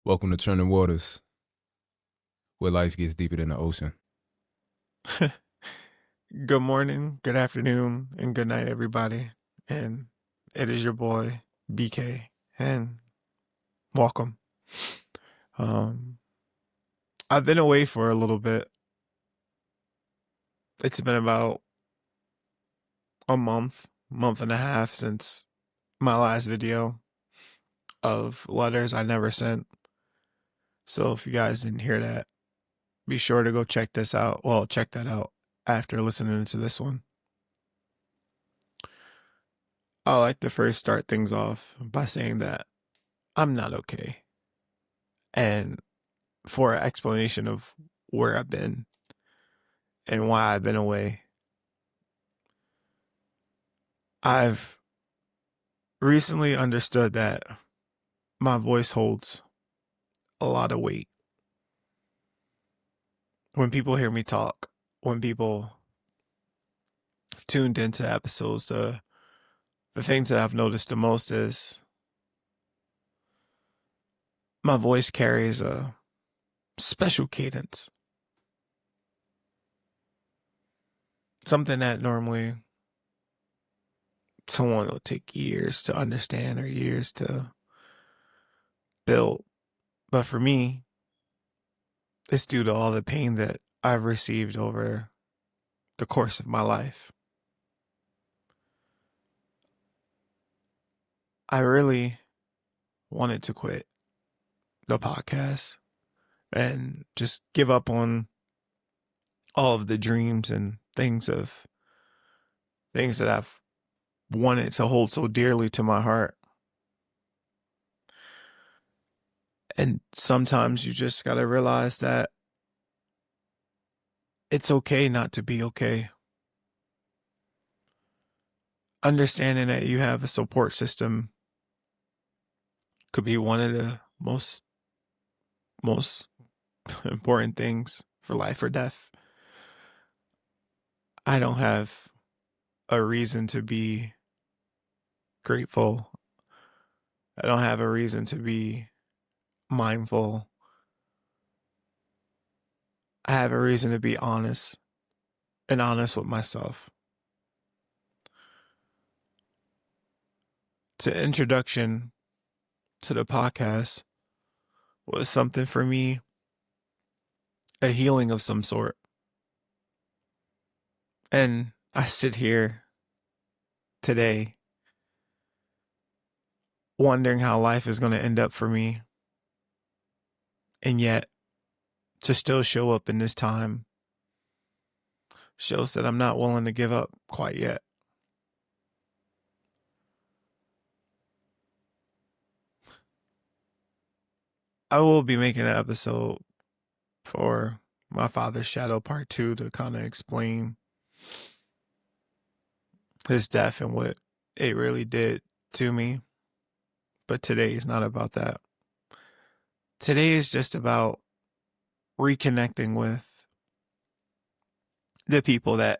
Welcome to Churning Waters, where life gets deeper than the ocean. Good morning, good afternoon, and good night, everybody. And it is your boy, BK, and welcome. Um, I've been away for a little bit. It's been about a month and a half since my last video of letters I never sent. So if you guys didn't hear that, be sure to go check this out. Well, check that out after listening to this one. I like to first start things off by saying that I'm not okay. And for an explanation of where I've been and why I've been away, I've recently understood that my voice holds a lot of weight. When people hear me talk, when people have tuned into episodes, the things that I've noticed the most is my voice carries a special cadence. Something that normally someone will take years to understand or years to build. But for me, it's due to all the pain that I've received over the course of my life. I really wanted to quit the podcast and just give up on all of the dreams and things that I've wanted to hold so dearly to my heart. And sometimes you just got to realize that it's okay not to be okay. Understanding that you have a support system could be one of the most important things for life or death. I don't have a reason to be grateful. I don't have a reason to be mindful. I have a reason to be honest and honest with myself. The introduction to the podcast was something for me, a healing of some sort. And I sit here today wondering how life is going to end up for me. And yet, to still show up in this time shows that I'm not willing to give up quite yet. I will be making an episode for my father's shadow part 2 to kind of explain his death and what it really did to me. But today is not about that. Today is just about reconnecting with the people that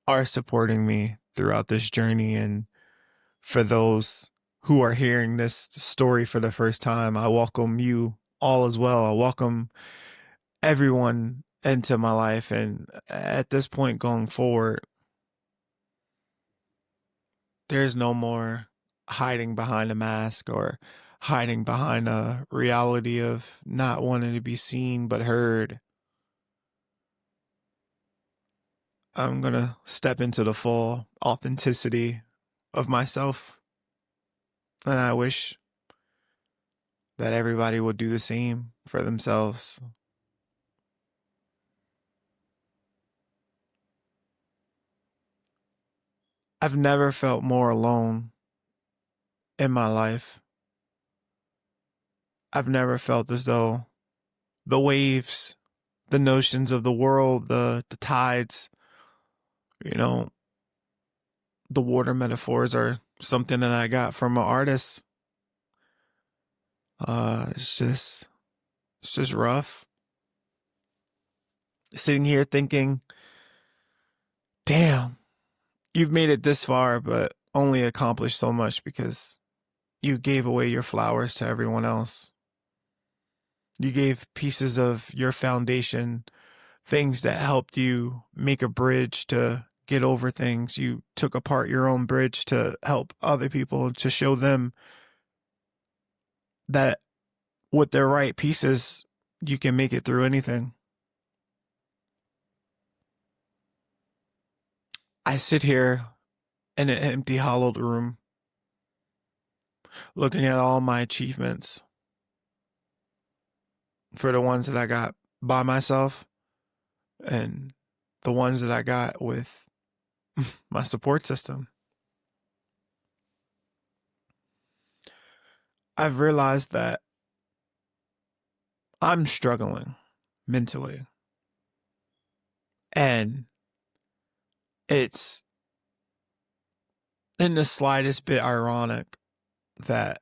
are supporting me throughout this journey. And for those who are hearing this story for the first time, I welcome you all as well. I welcome everyone into my life. And at this point going forward, there's no more hiding behind a mask or hiding behind a reality of not wanting to be seen but heard. I'm going to step into the full authenticity of myself. And I wish that everybody would do the same for themselves. I've never felt more alone in my life. I've never felt as though the waves, the notions of the world, the tides, you know, the water metaphors are something that I got from an artist. It's just rough. Sitting here thinking, damn, you've made it this far, but only accomplished so much because you gave away your flowers to everyone else. You gave pieces of your foundation, things that helped you make a bridge to get over things. You took apart your own bridge to help other people, to show them that with the right pieces, you can make it through anything. I sit here in an empty, hollowed room, looking at all my achievements for the ones that I got by myself and the ones that I got with my support system. I've realized that I'm struggling mentally. And it's in the slightest bit ironic that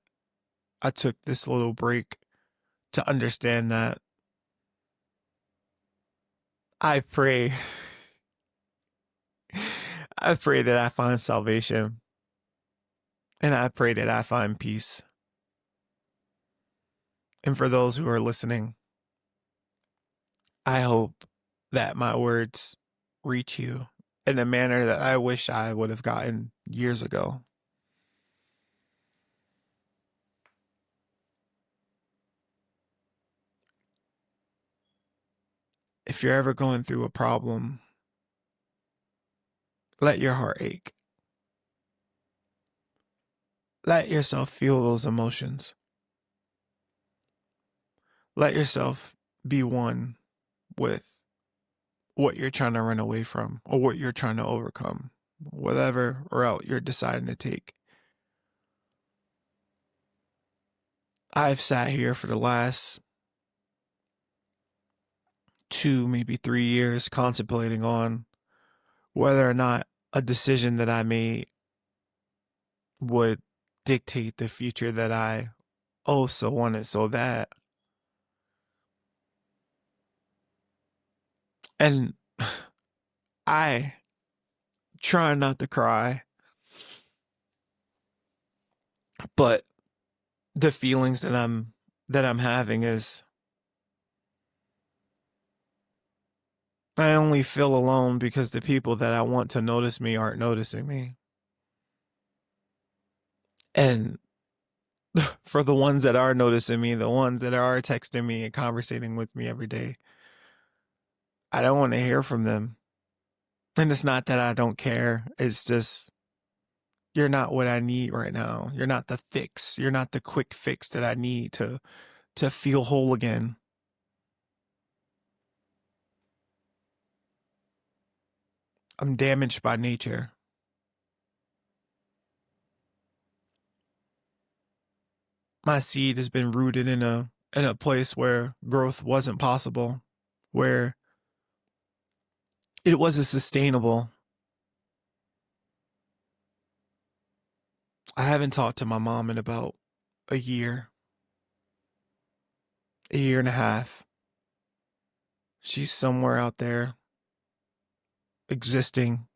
I took this little break to understand that. I pray, I pray that I find salvation, and I pray that I find peace. And for those who are listening, I hope that my words reach you in a manner that I wish I would have gotten years ago. If you're ever going through a problem, let your heart ache. Let yourself feel those emotions. Let yourself be one with what you're trying to run away from or what you're trying to overcome, whatever route you're deciding to take. I've sat here for the last 2, maybe 3 years contemplating on whether or not a decision that I made would dictate the future that I oh so wanted so bad. And I try not to cry, but the feelings that I'm having is I only feel alone because the people that I want to notice me aren't noticing me. And for the ones that are noticing me, the ones that are texting me and conversating with me every day, I don't want to hear from them. And it's not that I don't care. It's just you're not what I need right now. You're not the fix. You're not the quick fix that I need to feel whole again. I'm damaged by nature. My seed has been rooted in a place where growth wasn't possible, where it wasn't sustainable. I haven't talked to my mom in about a year, a year and a half. She's somewhere out there existing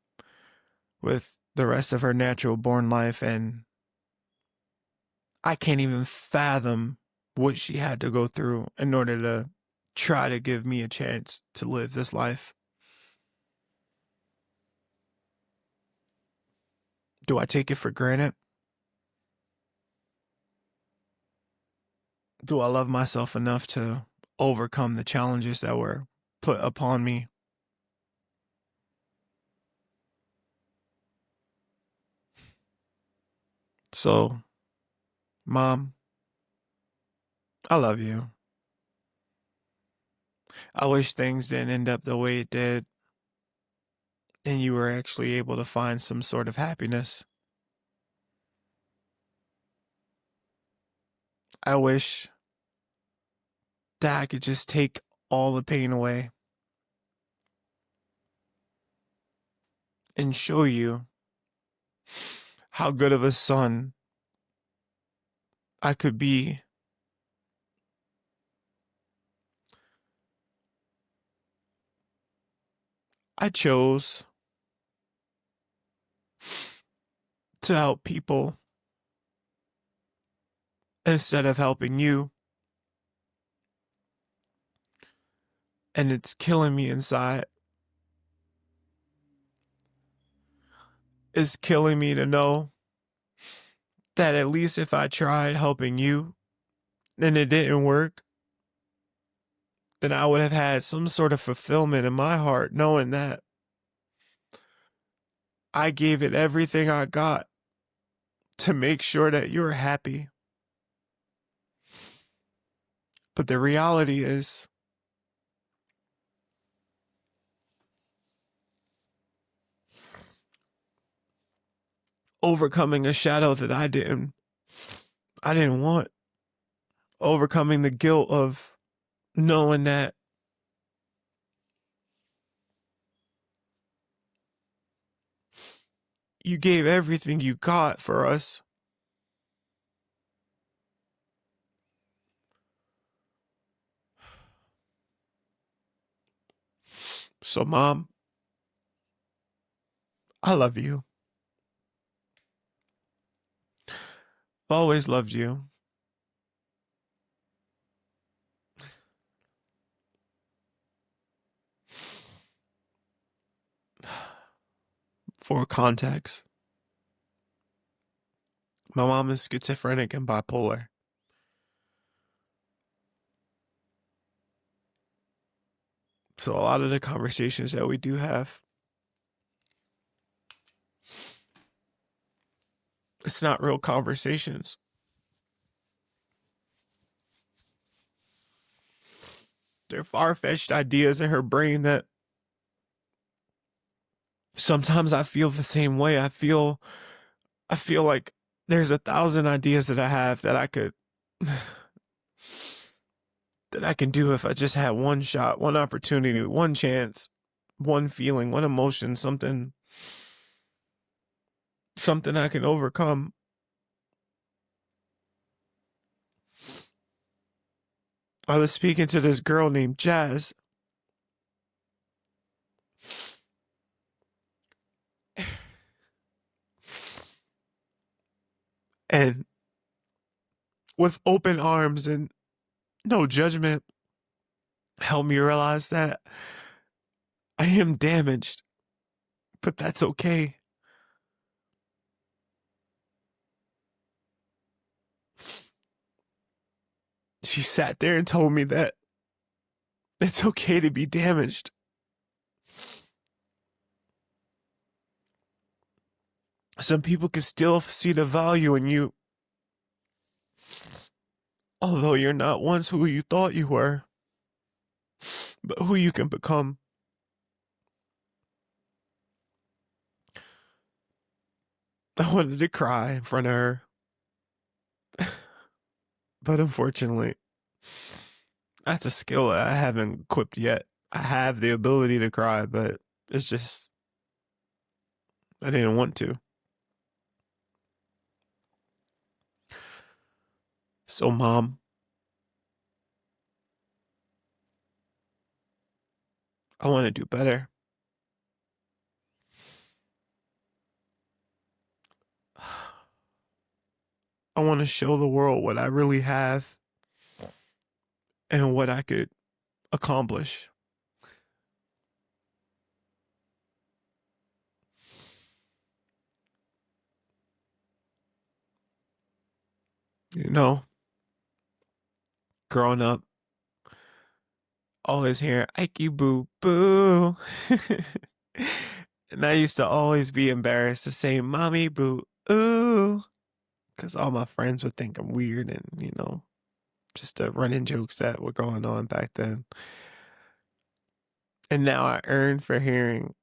with the rest of her natural born life, and I can't even fathom what she had to go through in order to try to give me a chance to live this life. Do I take it for granted? Do I love myself enough to overcome the challenges that were put upon me? So, Mom, I love you. I wish things didn't end up the way it did and you were actually able to find some sort of happiness. I wish that I could just take all the pain away and show you how good of a son I could be. I chose to help people instead of helping you. and it's killing me inside. It's killing me to know that at least if I tried helping you and it didn't work, then I would have had some sort of fulfillment in my heart knowing that I gave it everything I got to make sure that you're happy. But the reality is, overcoming a shadow that I didn't want, overcoming the guilt of knowing that you gave everything you got for us. So, Mom, I love you. Always loved you. For context, my mom is schizophrenic and bipolar. So, a lot of the conversations that we do have, it's not real conversations. They're far-fetched ideas in her brain that sometimes I feel the same way. I feel like there's 1,000 ideas that I have that I could that I can do if I just had one shot, one opportunity, one chance, one feeling, one emotion, something I can overcome. I was speaking to this girl named Jazz, and with open arms and no judgment, helped me realize that I am damaged, but that's okay. She sat there and told me that it's okay to be damaged. Some people can still see the value in you, although you're not once who you thought you were, but who you can become. I wanted to cry in front of her, but unfortunately, that's a skill that I haven't equipped yet. I have the ability to cry, but it's just, I didn't want to. So, Mom, I want to do better. I want to show the world what I really have and what I could accomplish. You know, growing up, always hearing Ike boo boo. And I used to always be embarrassed to say mommy boo ooh, because all my friends would think I'm weird and, just the running jokes that were going on back then. And now I earn for hearing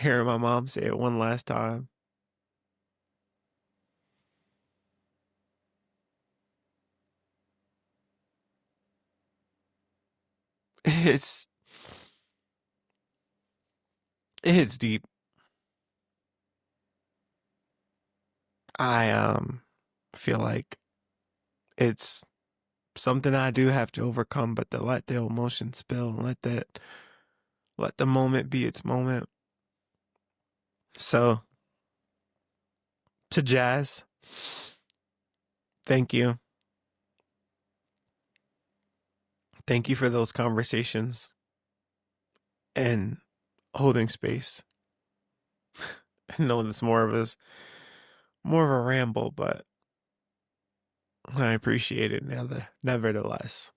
my mom say it one last time. It's it hits deep. I feel like it's something I do have to overcome, but to let the emotion spill and let the moment be its moment. So to Jazz, thank you. Thank you for those conversations and holding space. I know this more of a ramble, but I appreciate it nevertheless.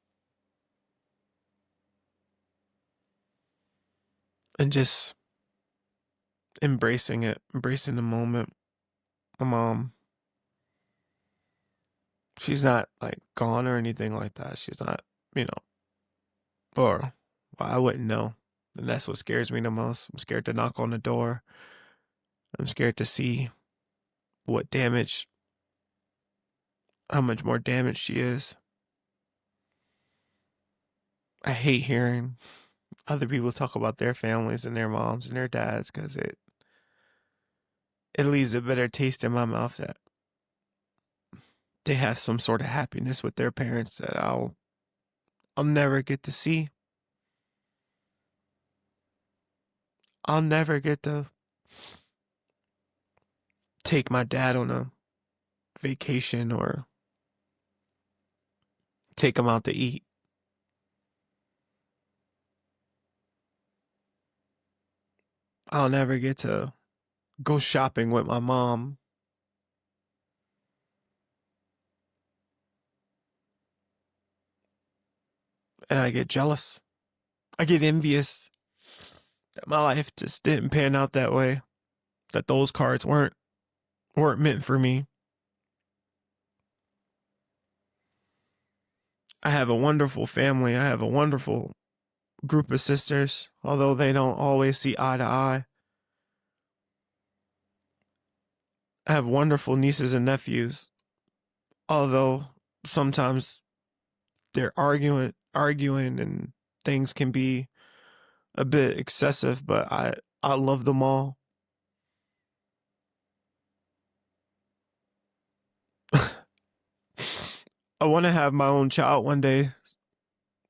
And just embracing it, embracing the moment. My mom, she's not like gone or anything like that. She's not, you know, or well, I wouldn't know. And that's what scares me the most. I'm scared to knock on the door. I'm scared to see what damage, how much more damage she is. I hate hearing other people talk about their families and their moms and their dads because it leaves a bitter taste in my mouth that they have some sort of happiness with their parents that I'll never get to see. I'll never get to take my dad on a vacation or take him out to eat. I'll never get to go shopping with my mom. And I get jealous. I get envious that my life just didn't pan out that way. That those cards weren't meant for me. I have a wonderful family. I have a wonderful group of sisters, although they don't always see eye to eye. I have wonderful nieces and nephews, although sometimes they're arguing and things can be a bit excessive, but I love them all. I want to have my own child one day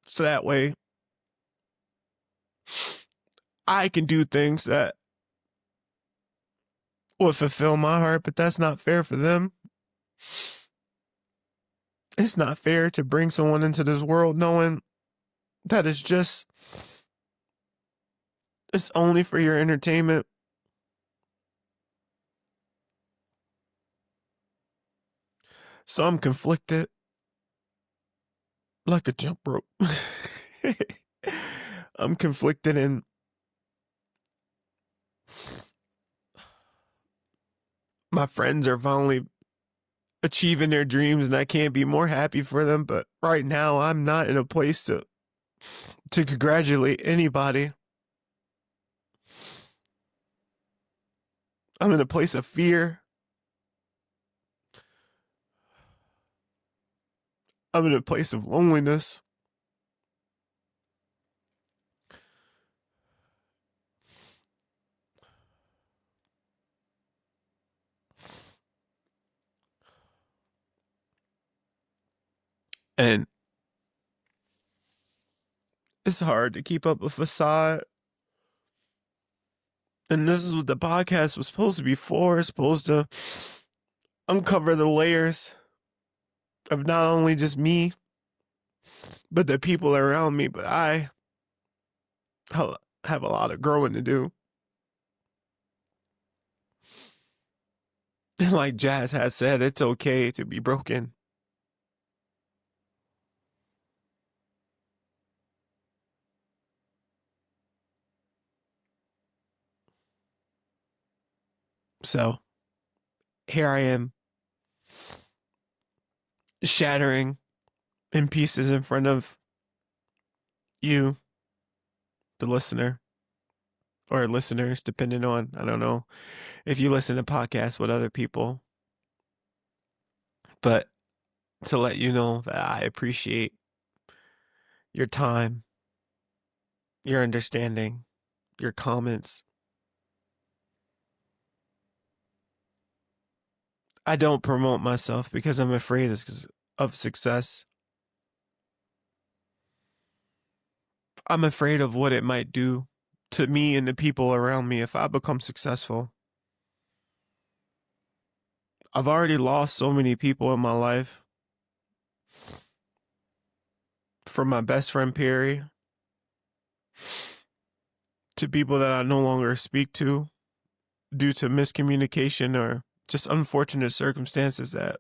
so that way I can do things that would fulfill my heart, but that's not fair for them. It's not fair to bring someone into this world knowing that it's only for your entertainment. So I'm conflicted like a jump rope. I'm conflicted in my friends are finally achieving their dreams and I can't be more happy for them, but right now I'm not in a place to congratulate anybody. I'm in a place of fear. I'm in a place of loneliness. And it's hard to keep up a facade. And this is what the podcast was supposed to be for. It's supposed to uncover the layers of not only just me, but the people around me. But I have a lot of growing to do. And like Jazz has said, it's okay to be broken. So here I am, shattering in pieces in front of you, the listener, or listeners, depending on, I don't know if you listen to podcasts with other people, but to let you know that I appreciate your time, your understanding, your comments. I don't promote myself because I'm afraid of success. I'm afraid of what it might do to me and the people around me if I become successful. I've already lost so many people in my life from my best friend Perry to people that I no longer speak to due to miscommunication or just unfortunate circumstances that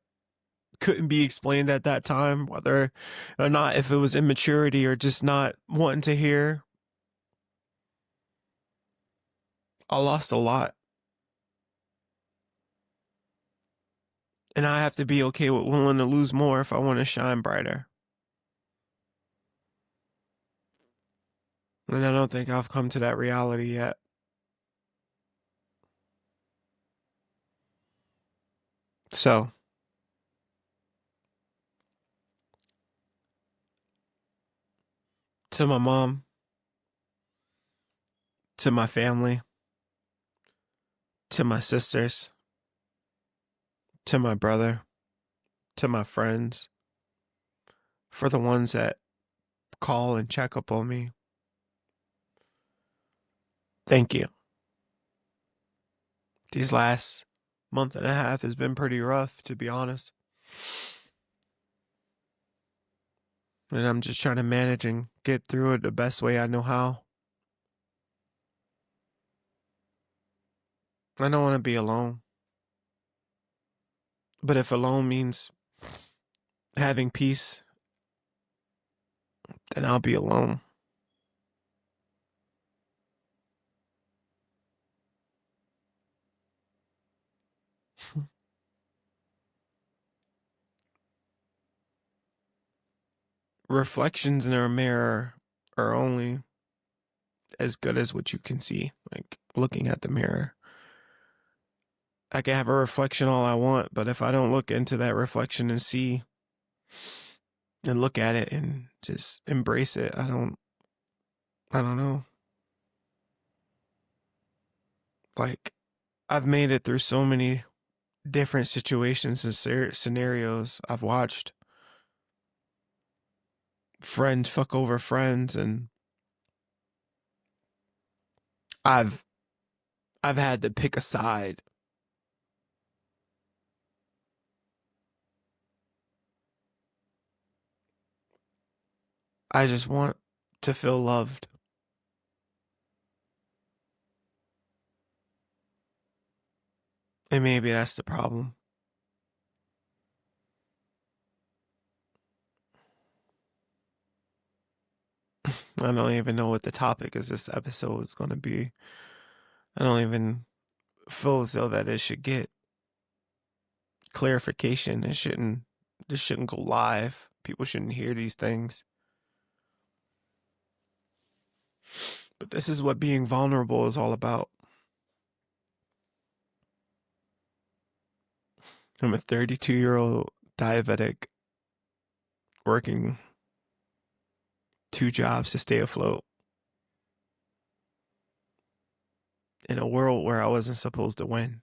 couldn't be explained at that time, whether or not if it was immaturity or just not wanting to hear. I lost a lot. And I have to be okay with willing to lose more if I want to shine brighter. And I don't think I've come to that reality yet. So, to my mom, to my family, to my sisters, to my brother, to my friends, for the ones that call and check up on me, thank you. These last month and a half has been pretty rough, to be honest. And I'm just trying to manage and get through it the best way I know how. I don't want to be alone. But if alone means having peace, then I'll be alone. Reflections in a mirror are only as good as what you can see, like looking at the mirror. I can have a reflection all I want, but if I don't look into that reflection and see and look at it and just embrace it, I don't know. Like, I've made it through so many different situations and scenarios. I've watched friends fuck over friends, and I've I've had to pick a side. I just want to feel loved. And maybe that's the problem. I don't even know what the topic of this episode is going to be. I don't even feel as though that it should get clarification. This shouldn't go live. People shouldn't hear these things. But this is what being vulnerable is all about. I'm a 32-year-old diabetic working 2 jobs to stay afloat in a world where I wasn't supposed to win.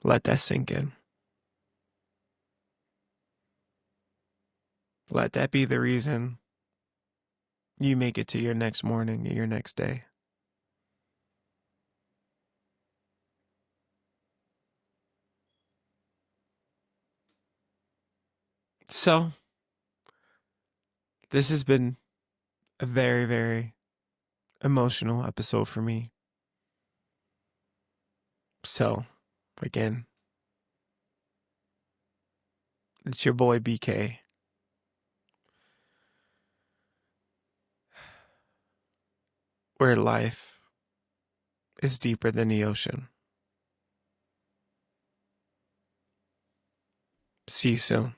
Let that sink in. Let that be the reason you make it to your next morning and your next day. So, this has been a very, very emotional episode for me. So, again, it's your boy BK. Where life is deeper than the ocean. See you soon.